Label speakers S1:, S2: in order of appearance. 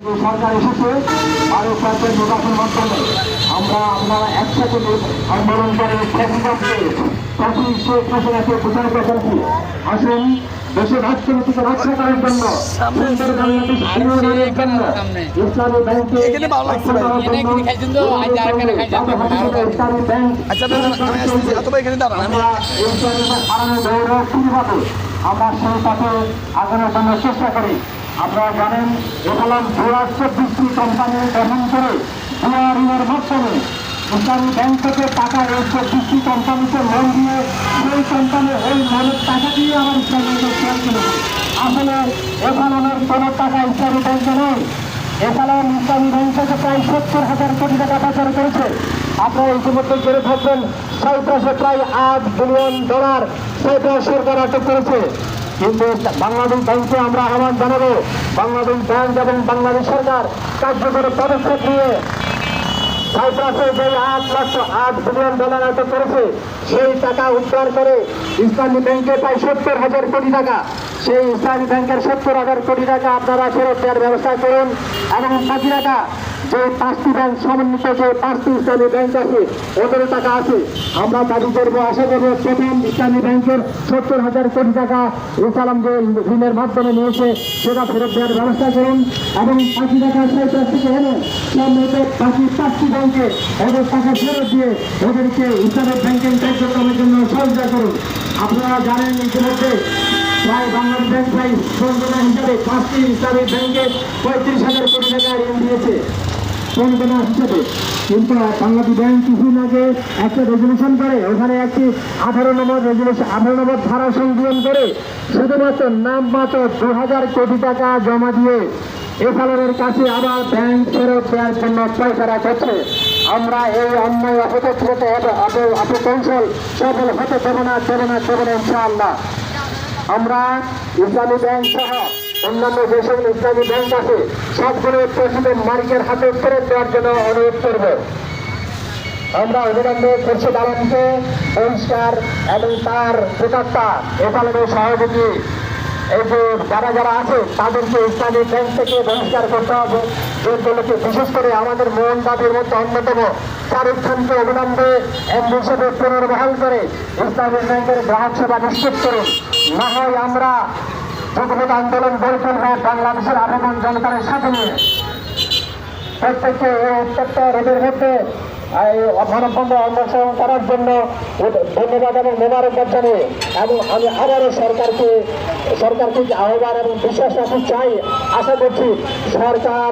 S1: সরকার এসেছে ভারত সরকারের নির্বাচন মাধ্যমে আমরা আপনারা একসাথে আন্দোলন করে শেখ হাসিনাকে প্রচার করেছি। আসুন দেশের অর্থনীতিকে রক্ষা করার জন্য ইসলামী ব্যাংকে আমরা সেই পথে আগানোর জন্য চেষ্টা করি। আপনারা জানেন এখানে ২২০ কোম্পানি গঠন করে ঋণের মাধ্যমে ইসলামী ব্যাংক থেকে টাকা ২২ কোম্পানিকে লোন দিয়ে সেই কোম্পানির ওই লোনের টাকা দিয়ে আবার ইসলামী ব্যাংকের শেয়ার কিনেছে। আসলে এখানের কোনো টাকা ইসলামী ব্যাংকে নেই। এখানে ইসলামী ব্যাংক থেকে প্রায় ৭০,০০০ কোটি টাকা পাচার করেছে। আপনারা ইতিমধ্যে জেনে থাকবেন সাইপ্রাসে প্রায় $৮ বিলিয়ন সাইপ্রাস সরকার আটক করেছে। কিন্তু বাংলাদেশ ব্যাংকে আমরা আহ্বান জানাবো, বাংলাদেশ ব্যাংক এবং বাংলাদেশ সরকার কার্যকর পদক্ষেপ নিয়ে সাইপ্রাসে যে $৮ বিলিয়ন আটক করেছে সেই টাকা উদ্ধার করে ইসলামী ব্যাংকে প্রায় ৭০,০০০ কোটি টাকা, সেই ইসলামী ব্যাংকের ৭০,০০০ কোটি টাকা আপনারা ফেরত দেওয়ার ব্যবস্থা করুন। এবং বাকি টাকা যে ৫টি ব্যাংক সমন্বিত যে ৫টি ইসলামী ব্যাংক আছে ওদের টাকা আছে, আমরা দাবি করবো, আশা করবো প্রথম ইসলামী ব্যাংকের ৭০,০০০ কোটি টাকা ইসলাম যে ঋণের মাধ্যমে নিয়েছে সেটা ফেরত দেওয়ার ব্যবস্থা করুন। এবং বাকি টাকা সাইপ্রাস থেকে এনে সম্মিলিত বাকি ৫টি ব্যাংকে ওদের টাকা ফেরত দিয়ে ওদেরকে ইসলামিক ব্যাংকিং কার্যক্রমের জন্য সহযোগিতা করুন। আপনারা জানেন ইতিমধ্যে প্রায় বাংলাদেশ ব্যাংক প্রায় প্রণোদনা হিসাবে ৫টি ইসলামিক ব্যাংকে ৩৫,০০০ কোটি টাকা ঋণ দিয়েছে প্রণোদনা হিসাবে। কিন্তু বাংলাদেশ ব্যাংক কিছুদিন আগে একটা রেজুলেশন করে ওখানে একটি 18 নম্বর ধারা সংযোজন করে শুধুমাত্র নামমাত্র ২,০০০ কোটি টাকা জমা দিয়ে এফআলএর কাছে আবার ব্যাংক ফেরত দেওয়ার জন্য পায়তারা করছে। আমরা এই অন্যায় অপকৌশল সফল হতে দেবো না ইনশাআল্লাহ। আমরা ইসলামী ব্যাংক সহ অন্যান্য যে সকল ইসলামী ব্যাংক আছে সবগুলো প্রেসিডেন্ট মালিকের হাতে ফেরত দেওয়ার জন্য অনুরোধ করব। আমরা অবিলম্বে খুরশিদ আলমকে বহিষ্কার এবং তার প্রতাপ্তা এফআলএর সহযোগী এই যে যারা আছে তাদেরকে ইসলামী ব্যাংক থেকে বহিষ্কার করতে হবে। যেগুলোকে বিশেষ করে আমাদের মূল দাবির মধ্যে অন্যতম শাহরুখ খানকে অবিলম্বে এমডি হিসেবে পুনর্বহাল করে ইসলামী ব্যাংকের গ্রাহক সেবা নিশ্চিত করুন। না হয় আমরা যুগপৎ আন্দোলন গড়ে তুলব বাংলাদেশের আবেদন জনতার সাথে নিয়ে। প্রত্যেককে এই উত্তপ্ত রোদের মধ্যে মানববন্ধন অন্বেষণ করার জন্য ধন্যবাদ এবং মোবারকবাদ জানিয়ে এবং আমি আবারও সরকারকে আহ্বান এবং বিশ্বাস রাখতে চাই, আশা করছি সরকার